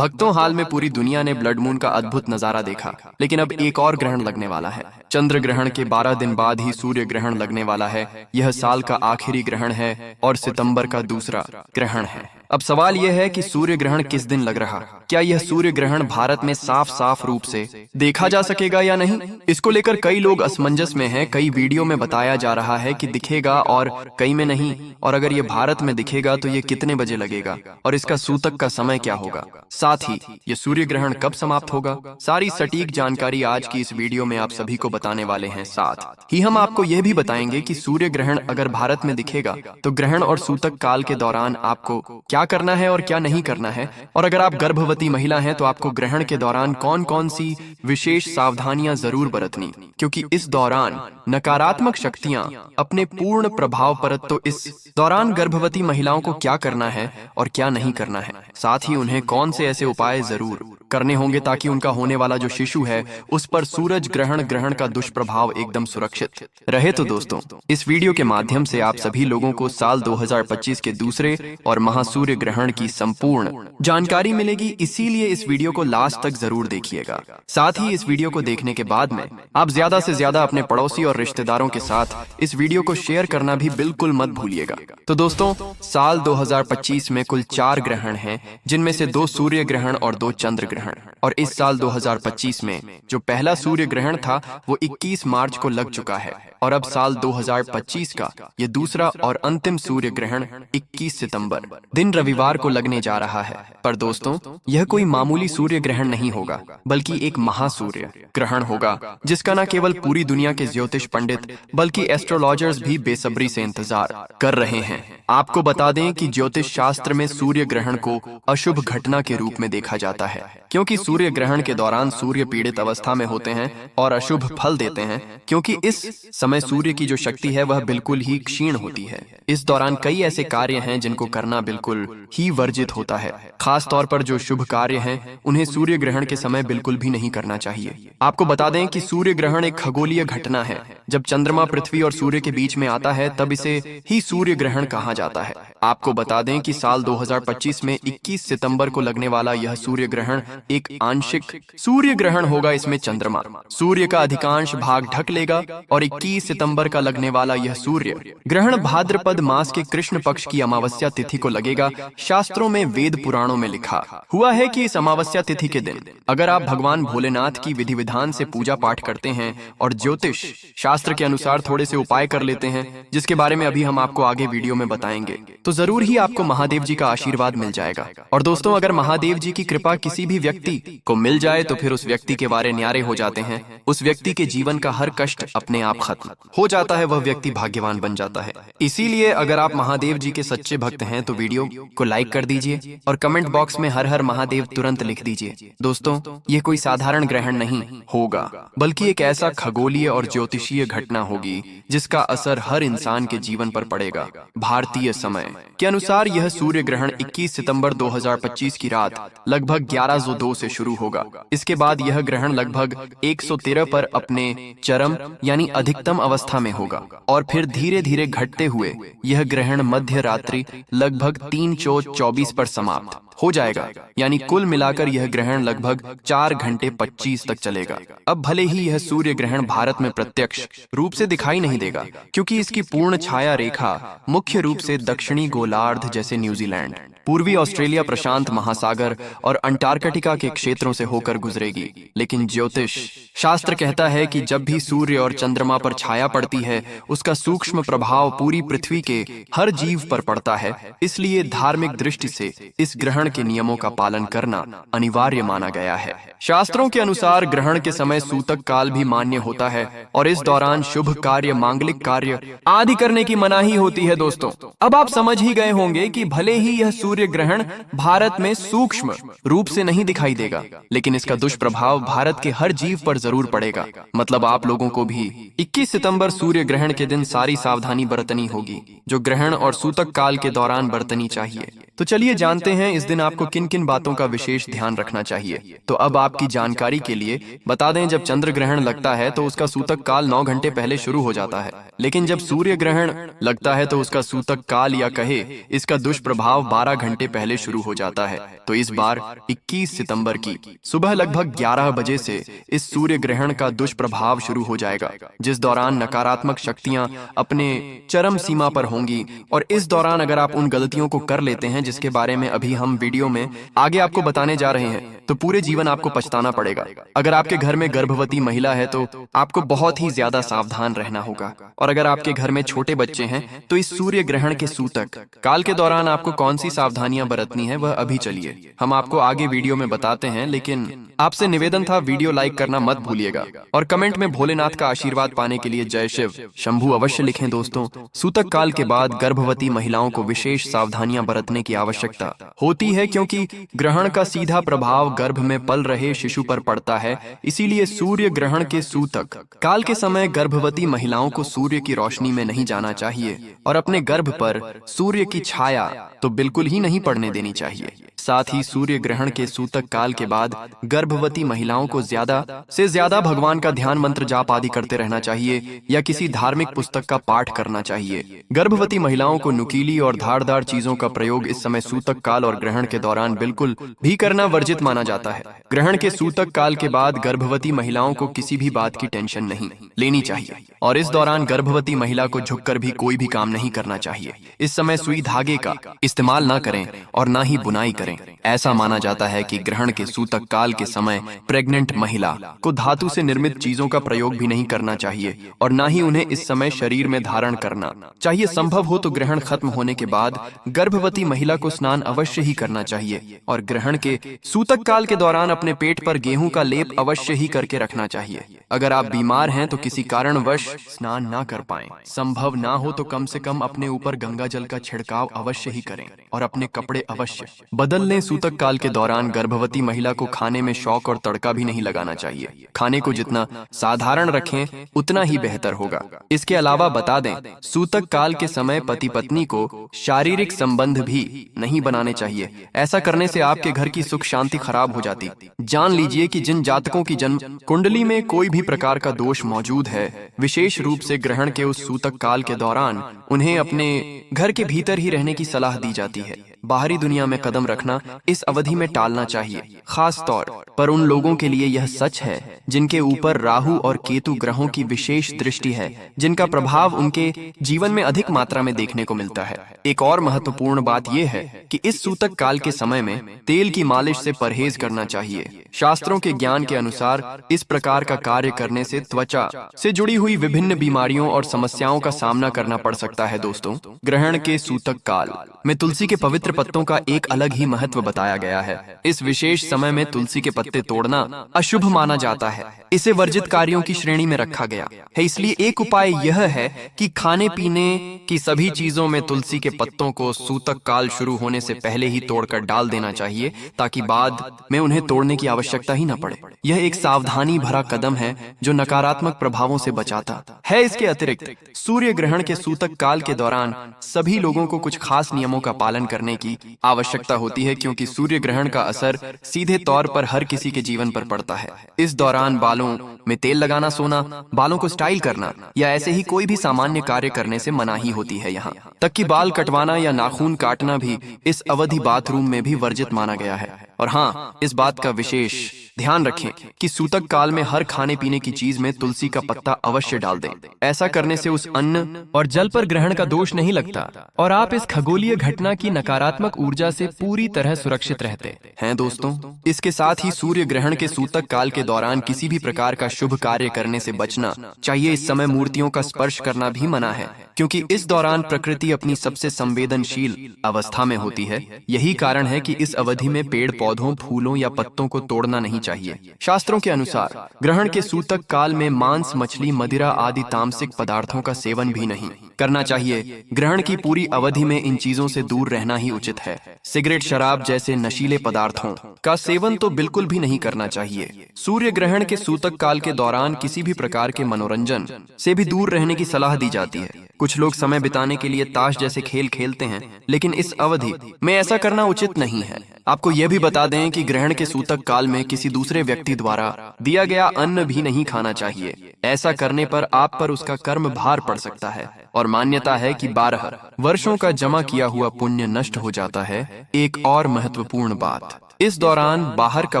भक्तों, हाल में पूरी दुनिया ने ब्लड मून का अद्भुत नजारा देखा, लेकिन अब एक और ग्रहण लगने वाला है। चंद्र ग्रहण के 12 दिन बाद ही सूर्य ग्रहण लगने वाला है। यह साल का आखिरी ग्रहण है और सितंबर का दूसरा ग्रहण है। अब सवाल यह है कि सूर्य ग्रहण किस दिन लग रहा? क्या यह सूर्य ग्रहण भारत में साफ साफ रूप से देखा जा सकेगा या नहीं? इसको लेकर कई लोग असमंजस में हैं। कई वीडियो में बताया जा रहा है कि दिखेगा और कई में नहीं। और अगर ये भारत में दिखेगा तो ये कितने बजे लगेगा और इसका सूतक का समय क्या होगा? साथ ही ये सूर्य ग्रहण कब समाप्त होगा? सारी सटीक जानकारी आज की इस वीडियो में आप सभी को बताने वाले हैं। साथ ही हम आपको यह भी बताएंगे कि सूर्य ग्रहण अगर भारत में दिखेगा तो ग्रहण और सूतक काल के दौरान आपको क्या करना है और क्या नहीं करना है। और अगर आप गर्भवती महिला हैं तो आपको ग्रहण के दौरान कौन कौन सी विशेष सावधानियां जरूर बरतनी, क्योंकि इस दौरान नकारात्मक शक्तियां अपने पूर्ण प्रभाव पर। तो इस दौरान गर्भवती महिलाओं को क्या करना है और क्या नहीं करना है, साथ ही उन्हें कौन से ऐसे उपाय जरूर करने होंगे ताकि उनका होने वाला जो शिशु है उस पर सूरज ग्रहण का दुष्प्रभाव एकदम सुरक्षित रहे। तो दोस्तों, इस वीडियो के माध्यम से आप सभी लोगों को साल 2025 के दूसरे और महासूर्य ग्रहण की संपूर्ण जानकारी मिलेगी, इसीलिए इस वीडियो को लास्ट तक जरूर देखिएगा। साथ ही इस वीडियो को देखने के बाद में आप ज्यादा से ज्यादा अपने पड़ोसी और रिश्तेदारों के साथ इस वीडियो को शेयर करना भी बिल्कुल मत भूलिएगा। तो दोस्तों, साल 2025 में कुल 4 ग्रहण हैं, जिनमें से 2 सूर्य ग्रहण और 2 चंद्र ग्रहण। और इस साल 2025 में जो पहला सूर्य ग्रहण था वो 21 मार्च को लग चुका है और अब साल 2025 का ये दूसरा और अंतिम सूर्य ग्रहण 21 सितंबर दिन रविवार को लगने जा रहा है। पर दोस्तों, यह कोई मामूली सूर्य ग्रहण नहीं होगा, बल्कि एक महासूर्य ग्रहण होगा जिसका न केवल पूरी दुनिया के ज्योतिष पंडित बल्कि एस्ट्रोलॉजर्स भी बेसब्री से इंतजार कर रहे हैं। आपको बता दें कि ज्योतिष शास्त्र में सूर्य ग्रहण को अशुभ घटना के रूप में देखा जाता है, क्योंकि सूर्य ग्रहण के दौरान सूर्य पीड़ित अवस्था में होते हैं और अशुभ फल देते हैं, क्योंकि इस समय सूर्य की जो शक्ति है वह बिल्कुल ही क्षीण होती है। इस दौरान कई ऐसे कार्य हैं जिनको करना बिल्कुल ही वर्जित होता है। खास तौर पर जो शुभ कार्य हैं उन्हें सूर्य ग्रहण के समय बिल्कुल भी नहीं करना चाहिए। आपको बता दें कि सूर्य ग्रहण एक खगोलीय घटना है। जब चंद्रमा पृथ्वी और सूर्य के बीच में आता है तब इसे ही सूर्य ग्रहण कहा जाता है। आपको बता दें कि साल 2025 में 21 सितंबर को लगने वाला यह सूर्य ग्रहण एक आंशिक सूर्य ग्रहण होगा। इसमें चंद्रमा सूर्य का अधिकांश भाग ढक लेगा और 21 सितंबर का लगने वाला यह सूर्य ग्रहण भाद्रपद मास के कृष्ण पक्ष की अमावस्या तिथि को लगेगा। शास्त्रों में, वेद पुराणों में लिखा हुआ है कि इस अमावस्या तिथि के दिन अगर आप भगवान भोलेनाथ की विधि विधान से पूजा पाठ करते हैं और ज्योतिष शास्त्र के अनुसार थोड़े से उपाय कर लेते हैं, जिसके बारे में अभी हम आपको आगे वीडियो में बताएंगे, तो जरूर ही आपको महादेव जी का आशीर्वाद मिल जाएगा। और दोस्तों, अगर महादेव जी की कृपा किसी भी व्यक्ति को मिल जाए तो फिर उस व्यक्ति के वारे न्यारे हो जाते हैं। उस व्यक्ति के जीवन का हर कष्ट अपने आप खत्म हो जाता है, वह व्यक्ति भाग्यवान बन जाता है। इसीलिए अगर आप महादेव जी के सच्चे भक्त हैं तो वीडियो को लाइक कर दीजिए और कमेंट बॉक्स में हर हर महादेव तुरंत लिख दीजिए। दोस्तों, ये कोई साधारण ग्रहण नहीं होगा, बल्कि एक ऐसा खगोलीय और ज्योतिषीय घटना होगी जिसका असर हर इंसान के जीवन पर पड़ेगा। भारतीय समय के अनुसार यह सूर्य ग्रहण 21 सितंबर 2025 की रात लगभग 11:02 से शुरू होगा। इसके बाद यह ग्रहण लगभग 113 पर अपने चरम यानी अधिकतम अवस्था में होगा और फिर धीरे धीरे घटते हुए यह ग्रहण मध्य रात्रि लगभग 3:24 पर समाप्त हो जाएगा। यानी कुल मिलाकर यह ग्रहण लगभग 4 घंटे 25 तक चलेगा। अब भले ही यह सूर्य ग्रहण भारत में प्रत्यक्ष रूप से दिखाई नहीं देगा, क्योंकि इसकी पूर्ण छाया रेखा मुख्य रूप से दक्षिणी गोलार्ध जैसे न्यूजीलैंड, पूर्वी ऑस्ट्रेलिया, प्रशांत महासागर और अंटार्कटिका के क्षेत्रों से होकर गुजरेगी। लेकिन ज्योतिष शास्त्र कहता है कि जब भी सूर्य और चंद्रमा पर छाया पड़ती है उसका सूक्ष्म प्रभाव पूरी पृथ्वी के हर जीव पर पड़ता है। इसलिए धार्मिक दृष्टि से इस ग्रहण के नियमों का पालन करना अनिवार्य माना गया है। शास्त्रों के अनुसार ग्रहण के समय सूतक काल भी मान्य होता है और इस दौरान शुभ कार्य, मांगलिक कार्य आदि करने की मनाही होती है। दोस्तों, अब आप समझ ही गए होंगे कि भले ही यह सूर्य ग्रहण भारत में सूक्ष्म रूप से नहीं दिखाई देगा, लेकिन इसका दुष्प्रभाव भारत के हर जीव पर जरूर पड़ेगा। मतलब आप लोगों को भी 21 सितंबर सूर्य ग्रहण के दिन सारी सावधानी बरतनी होगी, जो ग्रहण और सूतक काल के दौरान बरतनी चाहिए। तो चलिए जानते हैं इस दिन आपको किन किन बातों का विशेष ध्यान रखना चाहिए। तो अब आपकी जानकारी के लिए बता दें, जब चंद्र ग्रहण लगता है तो उसका सूतक काल 9 घंटे पहले शुरू हो जाता है, लेकिन जब सूर्य ग्रहण लगता है तो उसका सूतक काल या कहे इसका दुष्प्रभाव 12 घंटे पहले शुरू हो जाता है। तो इस बार 21 सितंबर की सुबह लगभग 11 बजे से इस सूर्य ग्रहण का दुष्प्रभाव शुरू हो जाएगा, जिस दौरान नकारात्मक शक्तियां अपने चरम सीमा पर होंगी। और इस दौरान अगर आप उन गलतियों को कर लेते हैं जिसके बारे में अभी हम वीडियो में आगे आपको बताने जा रहे हैं, तो पूरे जीवन आपको पछताना पड़ेगा। अगर आपके घर में गर्भवती महिला है तो आपको बहुत ही ज्यादा सावधान रहना होगा। और अगर आपके घर में छोटे बच्चे हैं तो इस सूर्य ग्रहण के सूतक काल के दौरान आपको कौन सी सावधानियां बरतनी है वह अभी चलिए हम आपको आगे वीडियो में बताते हैं। लेकिन आपसे निवेदन था, वीडियो लाइक करना मत भूलिएगा और कमेंट में भोलेनाथ का आशीर्वाद पाने के लिए जय शिव शंभू अवश्य लिखें। दोस्तों, सूतक काल के बाद गर्भवती महिलाओं को विशेष सावधानियां बरतने की आवश्यकता होती है, क्योंकि ग्रहण का सीधा प्रभाव गर्भ में पल रहे शिशु पर पड़ता है। इसीलिए सूर्य ग्रहण के सूतक काल के समय गर्भवती महिलाओं को सूर्य की रोशनी में नहीं जाना चाहिए और अपने गर्भ पर सूर्य की छाया तो बिल्कुल ही नहीं पड़ने देनी चाहिए। साथ ही सूर्य ग्रहण के सूतक काल के बाद गर्भवती महिलाओं को ज्यादा से ज्यादा भगवान का ध्यान मंत्र जाप आदि करते रहना चाहिए या किसी धार्मिक पुस्तक का पाठ करना चाहिए। गर्भवती महिलाओं को नुकीली और धारदार चीजों का प्रयोग इस समय सूतक काल और ग्रहण के दौरान बिल्कुल भी करना वर्जित माना जाता है। ग्रहण के सूतक काल के बाद गर्भवती महिलाओं को किसी भी बात की टेंशन नहीं लेनी चाहिए और इस दौरान गर्भवती महिला को झुककर भी कोई भी काम नहीं करना चाहिए। इस समय सुई धागे का इस्तेमाल न करें और न ही बुनाई करें। ऐसा माना जाता है कि ग्रहण के सूतक काल के समय प्रेग्नेंट महिला को धातु से निर्मित चीजों का प्रयोग भी नहीं करना चाहिए और न ही उन्हें इस समय शरीर में धारण करना चाहिए। संभव हो तो ग्रहण खत्म होने के बाद गर्भवती महिला को स्नान अवश्य ही करना चाहिए और ग्रहण के सूतक काल के दौरान अपने पेट पर गेहूं का लेप अवश्य ही करके रखना चाहिए। अगर आप बीमार हैं तो किसी कारणवश स्नान ना कर पाएं, संभव ना हो तो कम से कम अपने ऊपर गंगा जल का छिड़काव अवश्य ही करें और अपने कपड़े अवश्य बदल लें। सूतक काल के दौरान गर्भवती महिला को खाने में शौक और तड़का भी नहीं लगाना चाहिए। खाने को जितना साधारण रखें उतना ही बेहतर होगा। इसके अलावा बता दें, सूतक काल के समय पति पत्नी को शारीरिक संबंध भी नहीं बनाने चाहिए। ऐसा करने से आपके घर की सुख शांति खराब हो जाती। जान लीजिए कि जिन जातकों की जन्म कुंडली में कोई भी प्रकार का दोष मौजूद है, विशेष रूप से ग्रहण के उस सूतक काल के दौरान उन्हें अपने घर के भीतर ही रहने की सलाह दी जाती है। बाहरी दुनिया में कदम रखना इस अवधि में टालना चाहिए। खास तौर पर उन लोगों के लिए यह सच है जिनके ऊपर राहु और केतु ग्रहों की विशेष दृष्टि है, जिनका प्रभाव उनके जीवन में अधिक मात्रा में देखने को मिलता है। एक और महत्वपूर्ण बात यह है कि इस सूतक काल के समय में तेल की मालिश से परहेज करना चाहिए। शास्त्रों के ज्ञान के अनुसार इस प्रकार का कार्य करने से त्वचा से जुड़ी हुई विभिन्न बीमारियों और समस्याओं का सामना करना पड़ सकता है। दोस्तों, ग्रहण के सूतक काल में तुलसी के पवित्र पत्तों का एक अलग ही महत्व बताया गया है। इस विशेष समय में तुलसी के पत्ते तोड़ना अशुभ माना जाता है। इसे वर्जित कार्यों की श्रेणी में रखा गया है। इसलिए एक उपाय यह है कि खाने पीने की सभी चीजों में तुलसी के पत्तों को सूतक काल शुरू होने से पहले ही तोड़कर डाल देना चाहिए, ताकि बाद में उन्हें तोड़ने की आवश्यकता ही न पड़े। यह एक सावधानी भरा कदम है जो नकारात्मक प्रभावों से बचाता है। इसके अतिरिक्त सूर्य ग्रहण के सूतक काल के दौरान सभी लोगों को कुछ खास नियमों का पालन करने की आवश्यकता होती है, क्योंकि सूर्य ग्रहण का असर सीधे तौर पर हर किसी के जीवन पर पड़ता है। इस दौरान बालों में तेल लगाना, सोना, बालों को स्टाइल करना या ऐसे ही कोई भी सामान्य कार्य करने से मनाही होती है। यहाँ तक कि बाल कटवाना या नाखून काटना भी इस अवधि बाथरूम में भी वर्जित माना गया है। और हाँ, इस बात का विशेष ध्यान रखें कि सूतक काल में हर खाने पीने की चीज में तुलसी का पत्ता अवश्य डाल दें। ऐसा करने से उस अन्न और जल पर ग्रहण का दोष नहीं लगता और आप इस खगोलीय घटना की नकारात्मक ऊर्जा से पूरी तरह सुरक्षित रहते हैं। दोस्तों, इसके साथ ही सूर्य ग्रहण के सूतक काल के दौरान किसी भी प्रकार का शुभ कार्य करने से बचना चाहिए। इस समय मूर्तियों का स्पर्श करना भी मना है, क्योंकि इस दौरान प्रकृति अपनी सबसे संवेदनशील अवस्था में होती है। यही कारण है कि इस अवधि में पेड़ पौधों, फूलों या पत्तों को तोड़ना नहीं चाहिए। शास्त्रों के अनुसार ग्रहण के सूतक काल में मांस, मछली, मदिरा आदि तामसिक पदार्थों का सेवन भी नहीं करना चाहिए। ग्रहण की पूरी अवधि में इन चीजों से दूर रहना ही उचित है। सिगरेट, शराब जैसे नशीले पदार्थों का सेवन तो बिल्कुल भी नहीं करना चाहिए। सूर्य ग्रहण के सूतक काल के दौरान किसी भी प्रकार के मनोरंजन से भी दूर रहने की सलाह दी जाती है। कुछ लोग समय बिताने के लिए ताश जैसे खेल खेलते हैं, लेकिन इस अवधि में ऐसा करना उचित नहीं है। आपको यह भी बता दें कि ग्रहण के सूतक काल में किसी दूसरे व्यक्ति द्वारा दिया गया अन्न भी नहीं खाना चाहिए। ऐसा करने पर आप पर उसका कर्म भार पड़ सकता है और मान्यता है कि 12 वर्षों का जमा किया हुआ पुण्य नष्ट हो जाता है। एक और महत्वपूर्ण बात, इस दौरान बाहर का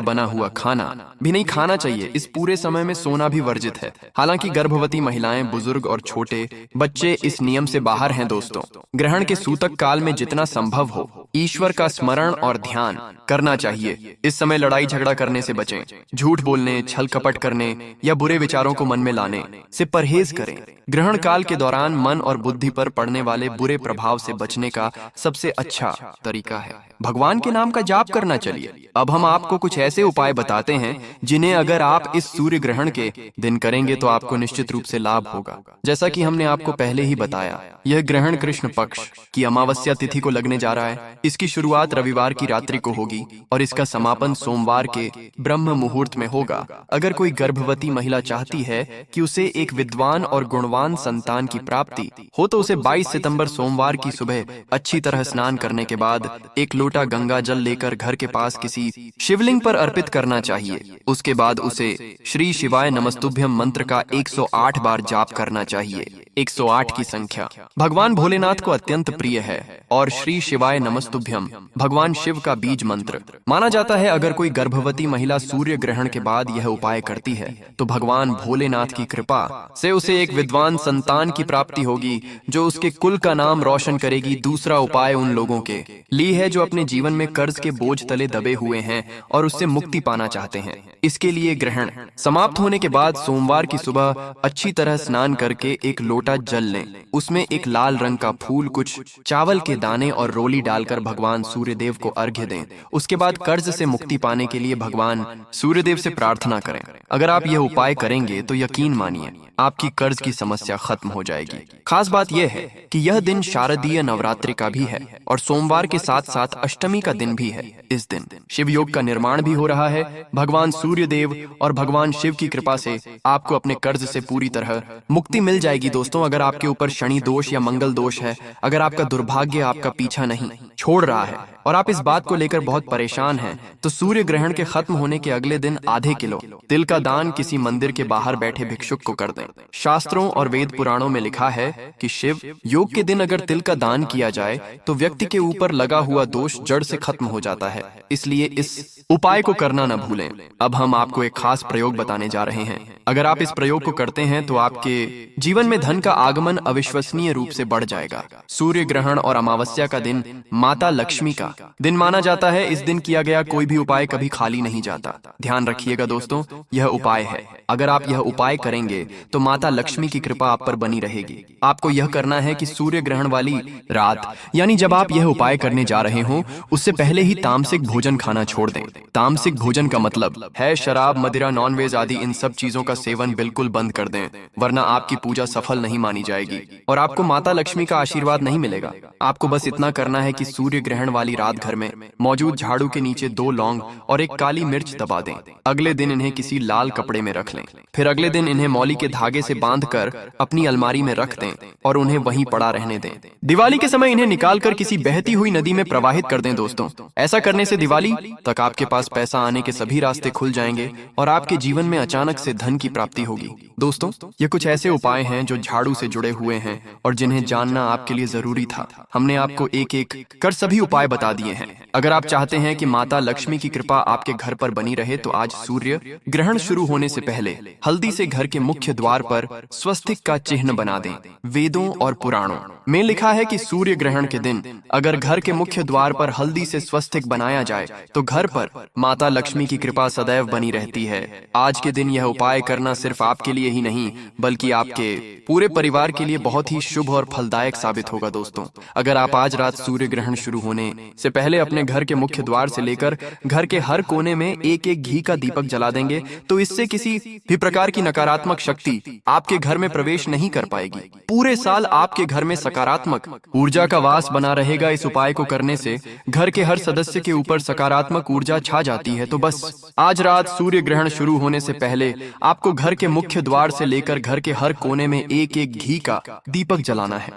बना हुआ खाना भी नहीं खाना चाहिए। इस पूरे समय में सोना भी वर्जित है। हालांकि गर्भवती महिलाएं, बुजुर्ग और छोटे बच्चे इस नियम से बाहर हैं। दोस्तों, ग्रहण के सूतक काल में जितना संभव हो ईश्वर का स्मरण और ध्यान करना चाहिए। इस समय लड़ाई झगड़ा करने से बचें। झूठ बोलने, छल कपट करने या बुरे विचारों को मन में लाने से परहेज करें। ग्रहण काल के दौरान मन और बुद्धि पर पड़ने वाले बुरे प्रभाव से बचने का सबसे अच्छा तरीका है भगवान के नाम का जाप करना। चलिए अब हम आपको कुछ ऐसे उपाय बताते हैं जिन्हें अगर आप इस सूर्य ग्रहण के दिन करेंगे तो आपको निश्चित रूप से लाभ होगा। जैसा कि हमने आपको पहले ही बताया, यह ग्रहण कृष्ण पक्ष की अमावस्या तिथि को लगने जा रहा है। इसकी शुरुआत रविवार की रात्रि को होगी और इसका समापन सोमवार के ब्रह्म मुहूर्त में होगा। अगर कोई गर्भवती महिला चाहती है कि उसे एक विद्वान और गुणवान संतान की प्राप्ति हो तो उसे 22 सितंबर सोमवार की सुबह अच्छी तरह स्नान करने के बाद एक लोटा गंगा जल लेकर घर के पास किसी शिवलिंग पर अर्पित करना चाहिए। उसके बाद उसे श्री शिवाय नमस्तुभ्यम मंत्र का 108 बार जाप करना चाहिए। 108 की संख्या भगवान भोलेनाथ को अत्यंत प्रिय है और श्री शिवाय नमस्तुभ्यम भगवान शिव का बीज मंत्र माना जाता है। अगर कोई गर्भवती महिला सूर्य ग्रहण के बाद यह उपाय करती है तो भगवान भोलेनाथ की कृपा से उसे एक विद्वान संतान की प्राप्ति होगी जो उसके कुल का नाम रोशन करेगी। दूसरा उपाय उन लोगों के लिए है जो अपने जीवन में कर्ज के बोझ तले दबे हुए हैं और उससे मुक्ति पाना चाहते हैं। इसके लिए ग्रहण समाप्त होने के बाद सोमवार की सुबह अच्छी तरह स्नान करके एक लोटा जल लें। उसमें एक लाल रंग का फूल, कुछ चावल के दाने और रोली डालकर भगवान सूर्यदेव को अर्घ्य दें। उसके बाद कर्ज से मुक्ति पाने के लिए भगवान सूर्यदेव से प्रार्थना करें। अगर आप यह उपाय करेंगे तो यकीन मानिए आपकी कर्ज की समस्या खत्म हो जाएगी। खास बात यह है कि यह दिन शारदीय नवरात्रि का भी है और सोमवार के साथ साथ अष्टमी का दिन भी है। इस दिन शिव योग का निर्माण भी हो रहा है। भगवान सूर्यदेव और भगवान शिव की कृपा से आपको अपने कर्ज से पूरी तरह मुक्ति मिल जाएगी। दोस्तों, अगर आपके ऊपर शनि दोष या मंगल दोष है, अगर आपका दुर्भाग्य आपका पीछा नहीं छोड़ रहा है और आप इस बात को लेकर बहुत परेशान हैं, तो सूर्य ग्रहण के खत्म होने के अगले दिन आधे किलो तिल का दान किसी मंदिर के बाहर बैठे भिक्षुक को कर दें। शास्त्रों और वेद पुराणों में लिखा है कि शिव योग के दिन अगर तिल का दान किया जाए तो व्यक्ति के ऊपर लगा हुआ दोष जड़ से खत्म हो जाता है। इसलिए इस उपाय को करना न भूलें। अब हम आपको एक खास प्रयोग बताने जा रहे हैं। अगर आप इस प्रयोग को करते हैं तो आपके जीवन में धन का आगमन अविश्वसनीय रूप से बढ़ जाएगा। सूर्य ग्रहण और अमावस्या का दिन माता लक्ष्मी का दिन माना जाता है। इस दिन किया गया कोई भी उपाय कभी खाली नहीं जाता। ध्यान रखिएगा दोस्तों, यह उपाय है। अगर आप यह उपाय करेंगे तो माता लक्ष्मी की कृपा आप पर बनी रहेगी। आपको यह करना है कि सूर्य ग्रहण वाली रात, यानी जब आप यह उपाय करने जा रहे हो, उससे पहले ही तामसिक भोजन खाना छोड़ दें। तामसिक भोजन का मतलब है शराब, मदिरा, नॉनवेज आदि इन सब चीजों का सेवन बिल्कुल बंद कर दें, वरना आपकी पूजा सफल नहीं मानी जाएगी और आपको माता लक्ष्मी का आशीर्वाद नहीं मिलेगा। आपको बस इतना करना है कि सूर्य ग्रहण वाली रात घर में मौजूद झाड़ू के नीचे 2 लौंग और एक काली मिर्च दबा दें। अगले दिन इन्हें किसी लाल कपड़े में रख लें। फिर अगले दिन इन्हें मौली के धागे से बांधकर अपनी अलमारी में रख दें और उन्हें वहीं पड़ा रहने दें। दिवाली के समय इन्हें निकालकर किसी बहती हुई नदी में प्रवाहित कर दें। दोस्तों, ऐसा करने से दिवाली तक आपके पास पैसा आने के सभी रास्ते खुल जाएंगे और आपके जीवन में अचानक से धन की प्राप्ति होगी। दोस्तों, ये कुछ ऐसे उपाय हैं जो झाड़ू से जुड़े हुए हैं और जिन्हें जानना आपके लिए जरूरी था। हमने आपको एक एक कर सभी उपाय बता दिए हैं। अगर आप चाहते हैं कि माता लक्ष्मी की कृपा आपके घर पर बनी रहे तो आज सूर्य ग्रहण शुरू होने से पहले हल्दी से घर के मुख्य द्वार पर स्वस्तिक का चिन्ह बना दें। वेदों और पुराणों में लिखा है कि सूर्य ग्रहण के दिन अगर घर के मुख्य द्वार पर हल्दी से स्वस्तिक बनाया जाए तो घर पर माता लक्ष्मी की कृपा सदैव बनी रहती है। आज के दिन यह उपाय करना सिर्फ आपके लिए ही नहीं बल्कि आपके पूरे परिवार के लिए बहुत ही शुभ और फलदायक साबित होगा। दोस्तों, अगर आप आज रात सूर्य ग्रहण शुरू होने से पहले अपने घर के मुख्य द्वार से लेकर घर के हर कोने में एक एक घी का दीपक जला देंगे तो इससे किसी भी प्रकार की नकारात्मक शक्ति आपके घर में प्रवेश नहीं कर पाएगी। पूरे साल आपके घर में सकारात्मक ऊर्जा का वास बना रहेगा। इस उपाय को करने से घर के हर सदस्य के ऊपर सकारात्मक ऊर्जा छा जाती है। तो बस आज रात सूर्य ग्रहण शुरू होने से पहले आप आपको घर के मुख्य द्वार से लेकर घर के हर कोने में एक एक घी का दीपक जलाना है।